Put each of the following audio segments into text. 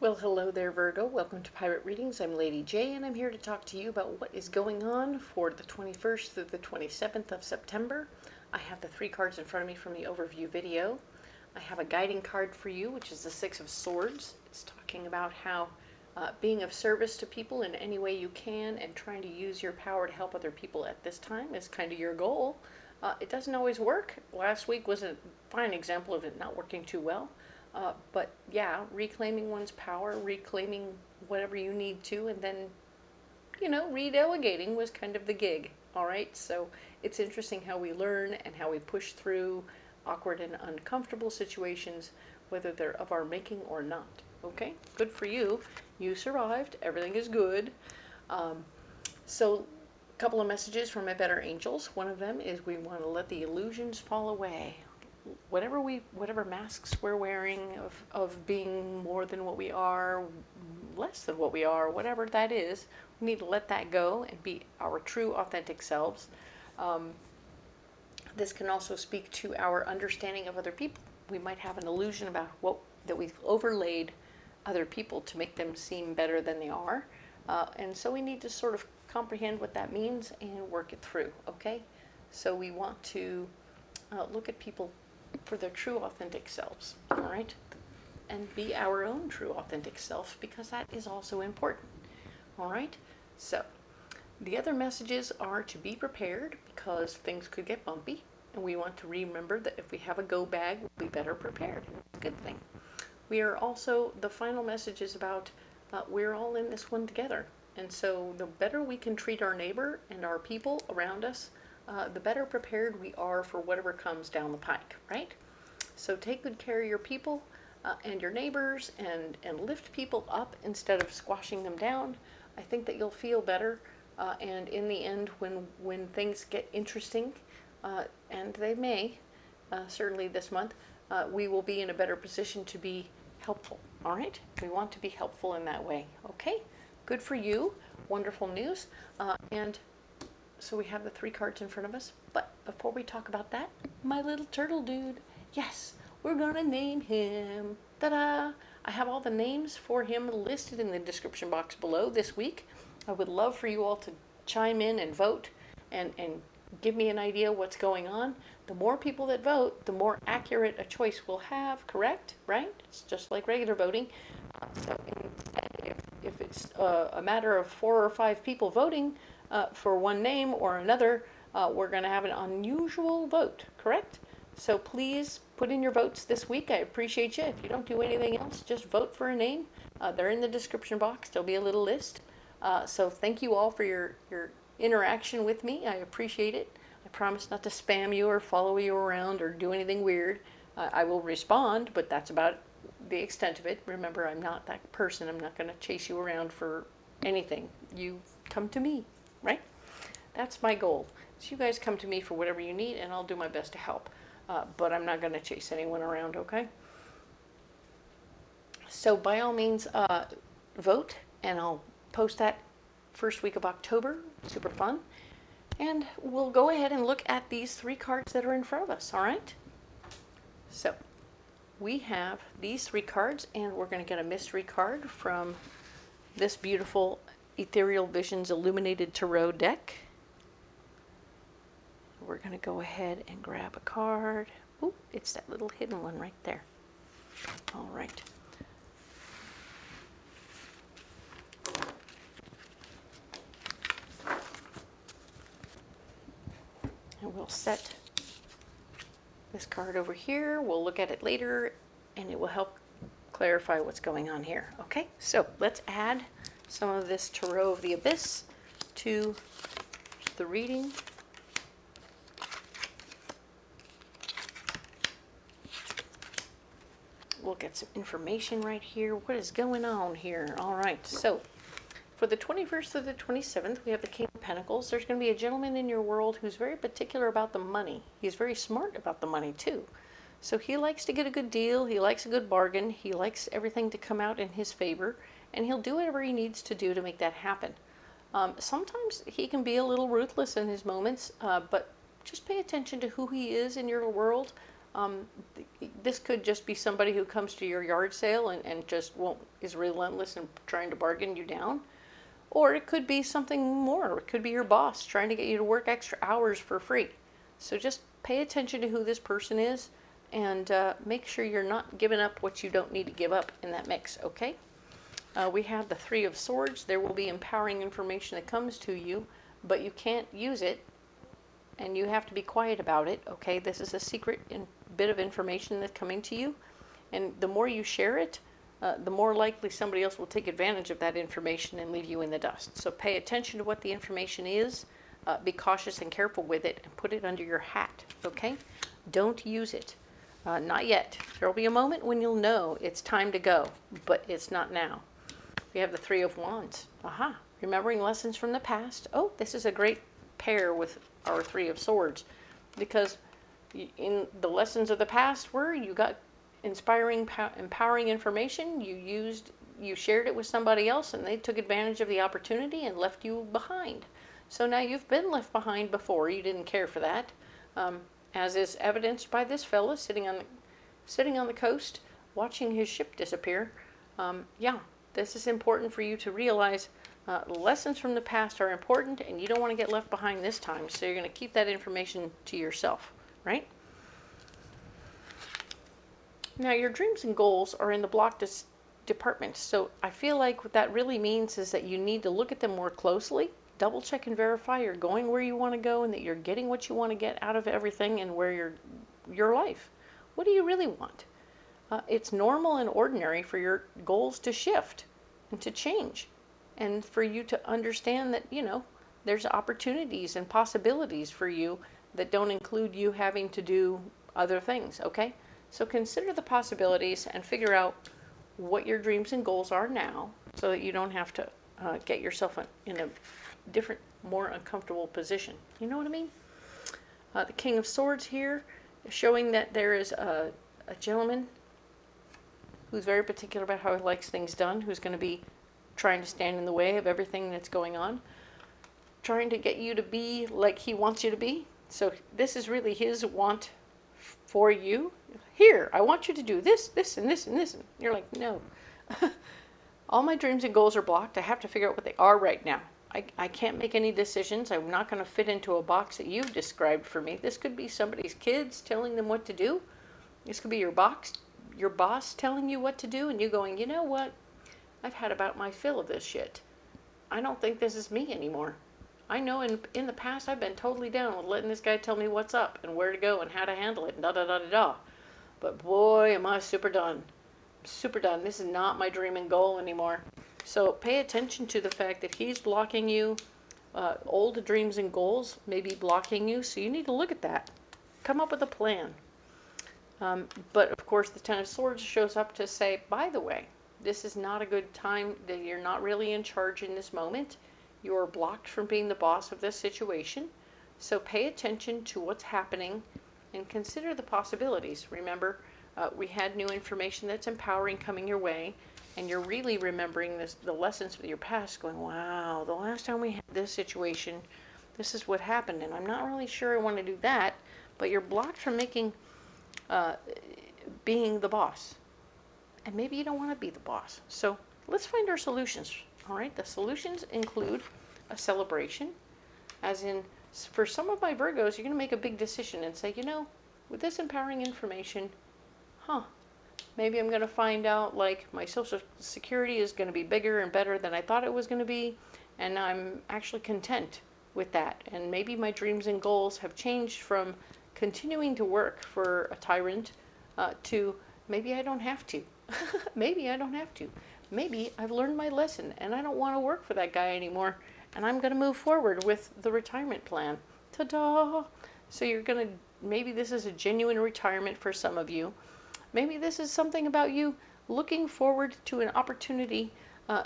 Well, hello there, Virgo. Welcome to Pirate Readings. I'm Lady J, and I'm here to talk to you about what is going on for the 21st through the 27th of September. I have the 3 cards in front of me from the overview video. I have a guiding card for you, which is the 6 of Swords. It's talking about how being of service to people in any way you can and trying to use your power to help other people at this time is kind of your goal. It doesn't always work. Last week was a fine example of it not working too well. But yeah, reclaiming one's power, reclaiming whatever you need to, and then, redelegating was kind of the gig. All right, so it's interesting how we learn and how we push through awkward and uncomfortable situations, whether they're of our making or not. Okay, good for you. You survived. Everything is good. So a couple of messages from my better angels. One of them is we want to let the illusions fall away. Whatever masks we're wearing of being more than what we are, less than what we are, whatever that is, we need to let that go and be our true authentic selves. This can also speak to our understanding of other people. We might have an illusion about that we've overlaid other people to make them seem better than they are. And so we need to sort of comprehend what that means and work it through, okay? So we want to look at people for their true authentic selves, all right? And be our own true authentic self, because that is also important, all right? So the other messages are to be prepared because things could get bumpy, and we want to remember that if we have a go bag, we'll be better prepared. It's a good thing. We are also, the final message is about we're all in this one together, and so the better we can treat our neighbor and our people around us, the better prepared we are for whatever comes down the pike, right? So take good care of your people and your neighbors and lift people up instead of squashing them down. I think that you'll feel better, and in the end, when things get interesting, and they may, certainly this month, we will be in a better position to be helpful, all right? We want to be helpful in that way, okay? Good for you. Wonderful news. And so we have the 3 cards in front of us, but before we talk about that, my little turtle dude, yes, we're gonna name him. Ta-da! I have all the names for him listed in the description box below this week. I would love for you all to chime in and vote and give me an idea what's going on. The more people that vote, the more accurate a choice we'll have, correct? Right? It's just like regular voting. So instead, if it's a matter of 4 or 5 people voting, for one name or another, we're going to have an unusual vote, correct? So please put in your votes this week. I appreciate you. If you don't do anything else, just vote for a name. They're in the description box. There'll be a little list. So thank you all for your interaction with me. I appreciate it. I promise not to spam you or follow you around or do anything weird. I will respond, but that's about the extent of it. Remember, I'm not that person. I'm not going to chase you around for anything. You come to me. Right? That's my goal. So you guys come to me for whatever you need, and I'll do my best to help. But I'm not going to chase anyone around, okay? So by all means, vote, and I'll post that first week of October. Super fun. And we'll go ahead and look at these 3 cards that are in front of us, all right? So we have these 3 cards, and we're going to get a mystery card from this beautiful Ethereal Visions Illuminated Tarot deck. We're going to go ahead and grab a card. Ooh, it's that little hidden one right there. All right. And we'll set this card over here. We'll look at it later, and it will help clarify what's going on here. Okay, so let's add some of this Tarot of the Abyss to the reading. We'll get some information right here. What is going on here? All right, so for the 21st through the 27th, we have the King of Pentacles. There's going to be a gentleman in your world who's very particular about the money. He's very smart about the money, too. So he likes to get a good deal. He likes a good bargain. He likes everything to come out in his favor. And he'll do whatever he needs to do to make that happen. Sometimes he can be a little ruthless in his moments, but just pay attention to who he is in your world. This could just be somebody who comes to your yard sale and just is relentless in trying to bargain you down. Or it could be something more. It could be your boss trying to get you to work extra hours for free. So just pay attention to who this person is, and make sure you're not giving up what you don't need to give up in that mix, okay? We have the Three of Swords. There will be empowering information that comes to you, but you can't use it, and you have to be quiet about it, okay? This is a secret bit of information that's coming to you, and the more you share it, the more likely somebody else will take advantage of that information and leave you in the dust. So pay attention to what the information is, be cautious and careful with it, and put it under your hat, okay? Don't use it. Not yet. There will be a moment when you'll know it's time to go, but it's not now. We have the Three of Wands. Aha, remembering lessons from the past. Oh, this is a great pair with our Three of Swords, because in the lessons of the past were you got inspiring, empowering information, you shared it with somebody else, and they took advantage of the opportunity and left you behind. So now you've been left behind before. You didn't care for that, as is evidenced by this fella sitting on the coast, watching his ship disappear. Yeah, this is important for you to realize. Lessons from the past are important, and you don't want to get left behind this time. So you're going to keep that information to yourself, right? Now, your dreams and goals are in the block department. So I feel like what that really means is that you need to look at them more closely, double check and verify you're going where you want to go, and that you're getting what you want to get out of everything, and where your life. What do you really want? It's normal and ordinary for your goals to shift and to change, and for you to understand that, you know, there's opportunities and possibilities for you that don't include you having to do other things, okay? So consider the possibilities and figure out what your dreams and goals are now, so that you don't have to get yourself in a different, more uncomfortable position. You know what I mean? The King of Swords here, showing that there is a gentleman who's very particular about how he likes things done, who's going to be trying to stand in the way of everything that's going on, trying to get you to be like he wants you to be. So this is really his want for you. Here, I want you to do this, this, and this, and this. And you're like, no. All my dreams and goals are blocked. I have to figure out what they are right now. I can't make any decisions. I'm not going to fit into a box that you've described for me. This could be somebody's kids telling them what to do. This could be your boss telling you what to do, and you going, you know what? I've had about my fill of this shit. I don't think this is me anymore. I know in the past I've been totally down with letting this guy tell me what's up and where to go and how to handle it and da-da-da-da-da. But boy, am I super done. Super done. This is not my dream and goal anymore. So pay attention to the fact that he's blocking you. Old dreams and goals may be blocking you, so you need to look at that. Come up with a plan. But of course the Ten of Swords shows up to say, by the way, this is not a good time, that you're not really in charge in this moment. You're blocked from being the boss of this situation. So pay attention to what's happening and consider the possibilities. Remember, we had new information that's empowering coming your way, and you're really remembering the lessons of your past, going, wow, the last time we had this situation, this is what happened, and I'm not really sure I want to do that, but you're blocked from being the boss. And maybe you don't want to be the boss. So let's find our solutions. All right, the solutions include a celebration, as in, for some of my Virgos, you're going to make a big decision and say, you know, with this empowering information, maybe I'm going to find out, like, my Social Security is going to be bigger and better than I thought it was going to be, and I'm actually content with that. And maybe my dreams and goals have changed from continuing to work for a tyrant to maybe I don't have to. Maybe I don't have to. Maybe I've learned my lesson and I don't want to work for that guy anymore, and I'm going to move forward with the retirement plan. Ta-da! So you're going to, maybe this is a genuine retirement for some of you. Maybe this is something about you looking forward to an opportunity,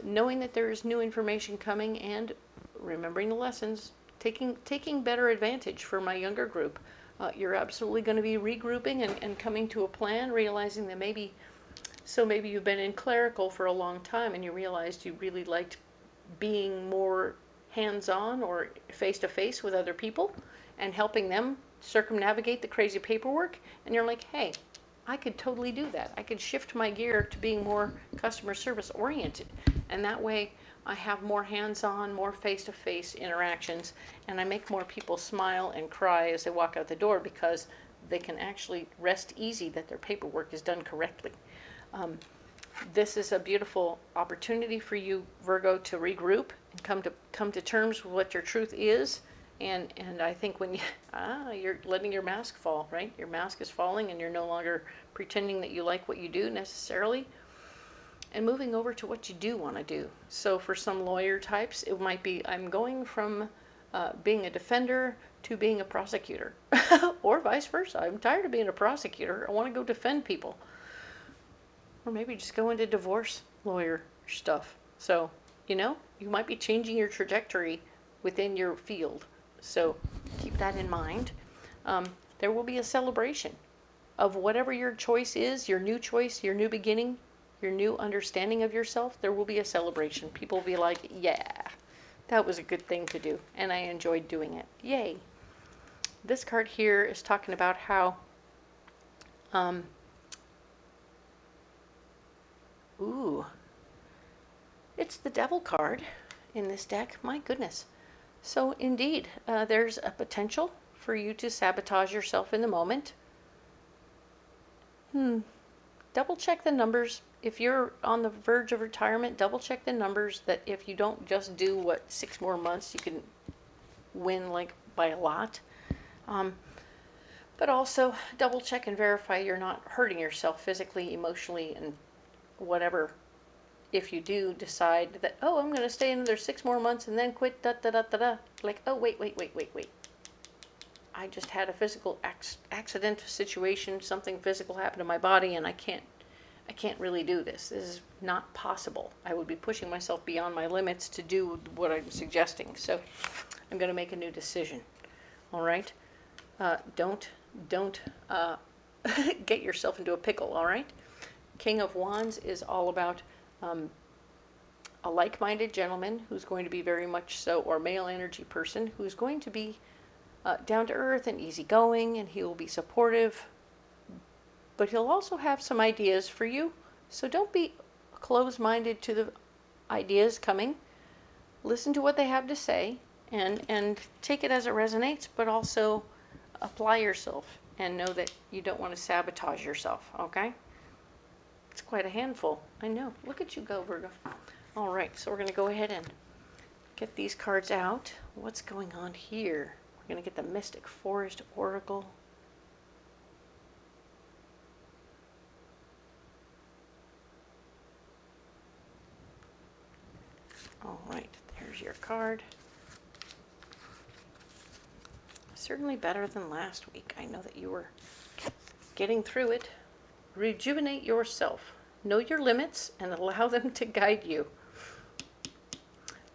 knowing that there is new information coming, and remembering the lessons, taking better advantage for my younger group. You're absolutely going to be regrouping and coming to a plan, realizing that maybe you've been in clerical for a long time and you realized you really liked being more hands-on or face-to-face with other people and helping them circumnavigate the crazy paperwork. And you're like, hey, I could totally do that. I could shift my gear to being more customer service oriented. And that way I have more hands-on, more face-to-face interactions, and I make more people smile and cry as they walk out the door because they can actually rest easy that their paperwork is done correctly. This is a beautiful opportunity for you, Virgo, to regroup and come to terms with what your truth is. And I think when you're letting your mask fall, right? Your mask is falling and you're no longer pretending that you like what you do necessarily, and moving over to what you do want to do. So for some lawyer types, it might be, I'm going from being a defender to being a prosecutor, or vice versa. I'm tired of being a prosecutor. I want to go defend people. Or maybe just go into divorce lawyer stuff. So, you know, you might be changing your trajectory within your field. So keep that in mind. There will be a celebration of whatever your choice is, your new choice, your new beginning, your new understanding of yourself. There will be a celebration. People will be like, yeah, that was a good thing to do, and I enjoyed doing it. Yay. This card here is talking about how it's the Devil card in this deck. My goodness. So indeed, there's a potential for you to sabotage yourself in the moment. Double check the numbers. If you're on the verge of retirement, double check the numbers, that if you don't just do what 6 more months, you can win like by a lot. But also double check and verify you're not hurting yourself physically, emotionally, and whatever. If you do decide that, oh, I'm going to stay another 6 more months and then quit, like, oh, wait. I just had a physical accident situation, something physical happened to my body, and I can't really do this. This is not possible. I would be pushing myself beyond my limits to do what I'm suggesting. So I'm going to make a new decision. All right? Don't get yourself into a pickle, all right? King of Wands is all about a like-minded gentleman who's going to be very much so, or male energy person who's going to be down to earth and easygoing, and he will be supportive, but he'll also have some ideas for you. So don't be closed-minded to the ideas coming. Listen to what they have to say and take it as it resonates, but also apply yourself and know that you don't want to sabotage yourself, okay? It's quite a handful. I know. Look at you go, Virgo. All right, so we're going to go ahead and get these cards out. What's going on here? We're going to get the Mystic Forest Oracle. All right, there's your card. Certainly better than last week. I know that you were getting through it. Rejuvenate yourself. Know your limits and allow them to guide you.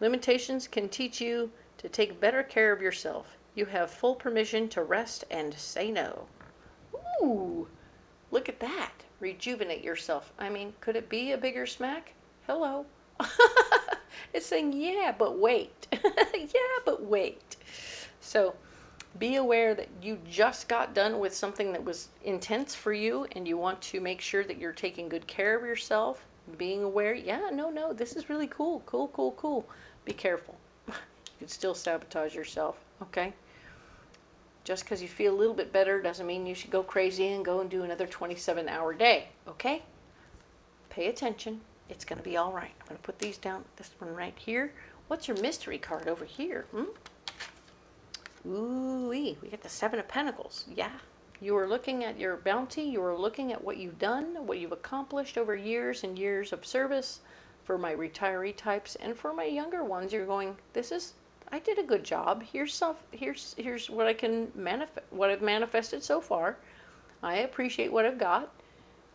Limitations can teach you to take better care of yourself. You have full permission to rest and say no. Ooh, look at that. Rejuvenate yourself. I mean, could it be a bigger smack? Hello. It's saying, yeah, but wait. Yeah, but wait. So be aware that you just got done with something that was intense for you, and you want to make sure that you're taking good care of yourself. Being aware, yeah, no, this is really cool. Cool. Be careful. You could still sabotage yourself, okay? Just because you feel a little bit better doesn't mean you should go crazy and go and do another 27-hour day, okay? Pay attention. It's going to be all right. I'm going to put these down, this one right here. What's your mystery card over here? Ooh-wee, we got the Seven of Pentacles. Yeah. You are looking at your bounty. You are looking at what you've done, what you've accomplished over years and years of service. For my retiree types and for my younger ones, you're going, I did a good job. Here's what I can what I've manifested so far. I appreciate what I've got.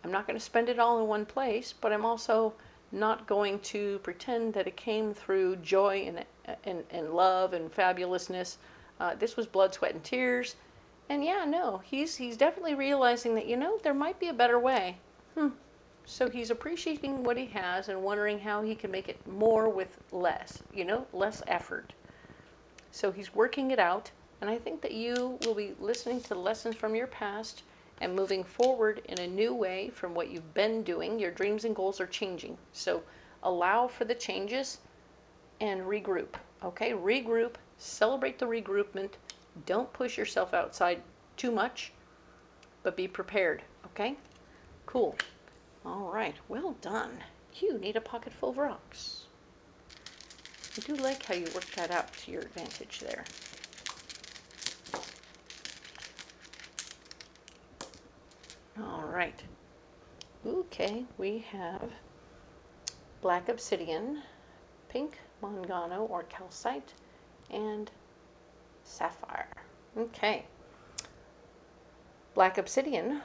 I'm not going to spend it all in one place, but I'm also not going to pretend that it came through joy and love and fabulousness. This was blood, sweat, and tears. And yeah, no, he's definitely realizing that, there might be a better way. So he's appreciating what he has and wondering how he can make it more with less, less effort. So he's working it out. And I think that you will be listening to lessons from your past and moving forward in a new way from what you've been doing. Your dreams and goals are changing. So allow for the changes and regroup. Okay, regroup, celebrate the regroupment. Don't push yourself outside too much, but be prepared. Okay, cool. All right, well done. You need a pocket full of rocks. I do like how you worked that out to your advantage there. All right. Okay, we have black obsidian, pink mangano or calcite, and sapphire. Okay. Black obsidian,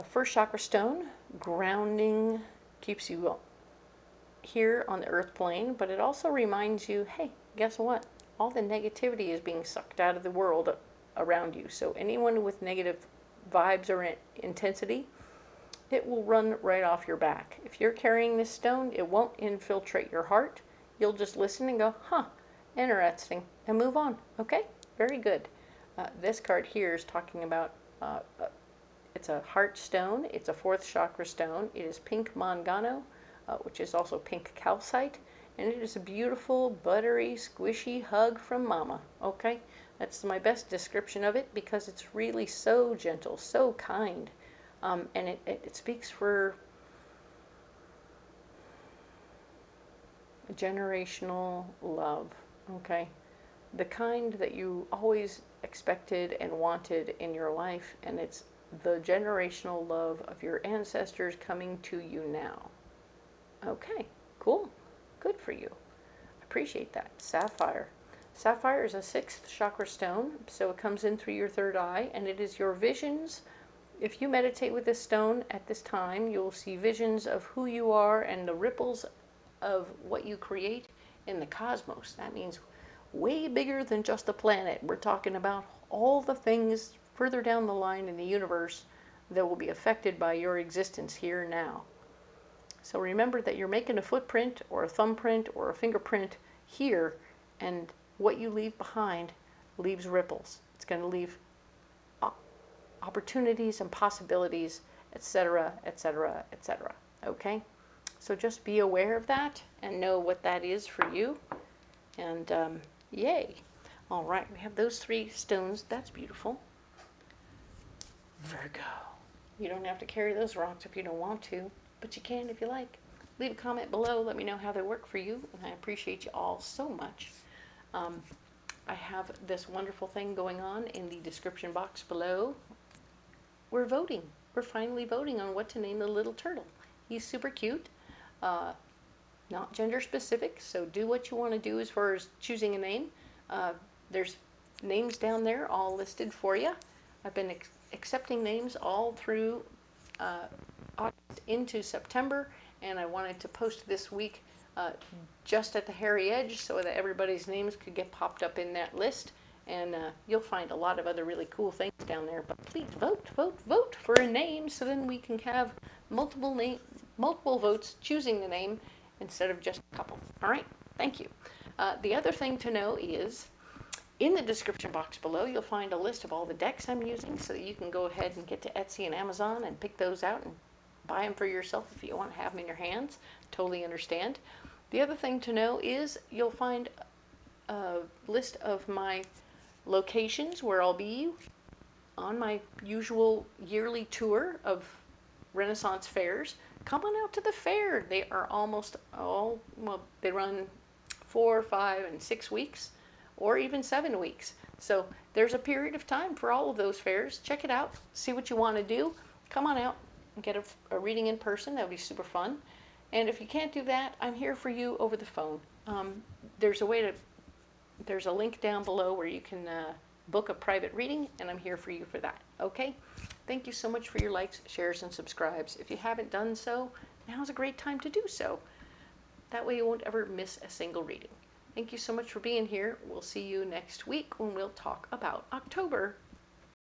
first chakra stone, grounding, keeps you here on the earth plane, but it also reminds you, hey, guess what? All the negativity is being sucked out of the world around you. So anyone with negative vibes or intensity, it will run right off your back. If you're carrying this stone, it won't infiltrate your heart. You'll just listen and go, huh, interesting, and move on. Okay, very good. This card here is talking about, it's a heart stone. It's a fourth chakra stone. It is pink mangano, which is also pink calcite, and it is a beautiful, buttery, squishy hug from Mama. Okay, that's my best description of it because it's really so gentle, so kind, and it speaks for generational love. Okay, the kind that you always expected and wanted in your life, and it's the generational love of your ancestors coming to you now. Okay, cool. Good for you. Appreciate that. Sapphire. Sapphire is a sixth chakra stone, so it comes in through your third eye, and it is your visions. If you meditate with this stone at this time, you'll see visions of who you are and the ripples of what you create in the cosmos. That means way bigger than just a planet. We're talking about all the things further down the line in the universe that will be affected by your existence here now. So remember that you're making a footprint or a thumbprint or a fingerprint here, and what you leave behind leaves ripples. It's going to leave opportunities and possibilities, etc., etc., etc. Okay? So just be aware of that and know what that is for you. And yay. All right, we have those three stones. That's beautiful. Virgo. You don't have to carry those rocks if you don't want to, but you can if you like. Leave a comment below. Let me know how they work for you, and I appreciate you all so much. I have this wonderful thing going on in the description box below. We're voting. We're finally voting on what to name the little turtle. He's super cute. Not gender specific, so do what you want to do as far as choosing a name. There's names down there all listed for you. I've been accepting names all through August into September, and I wanted to post this week just at the hairy edge so that everybody's names could get popped up in that list. And you'll find a lot of other really cool things down there. But please vote, vote, vote for a name so then we can have multiple votes choosing the name instead of just a couple. All right, thank you. The other thing to know is in the description box below, you'll find a list of all the decks I'm using so that you can go ahead and get to Etsy and Amazon and pick those out and buy them for yourself if you want to have them in your hands. Totally understand. The other thing to know is you'll find a list of my locations where I'll be on my usual yearly tour of Renaissance fairs. Come on out to the fair. They are almost all, well, they run 4, 5, and 6 weeks, or even 7 weeks. So there's a period of time for all of those fairs. Check it out. See what you want to do. Come on out and get a reading in person. That would be super fun. And if you can't do that, I'm here for you over the phone. There's a link down below where you can book a private reading, and I'm here for you for that. Okay? Thank you so much for your likes, shares, and subscribes. If you haven't done so, now's a great time to do so. That way you won't ever miss a single reading. Thank you so much for being here. We'll see you next week when we'll talk about October.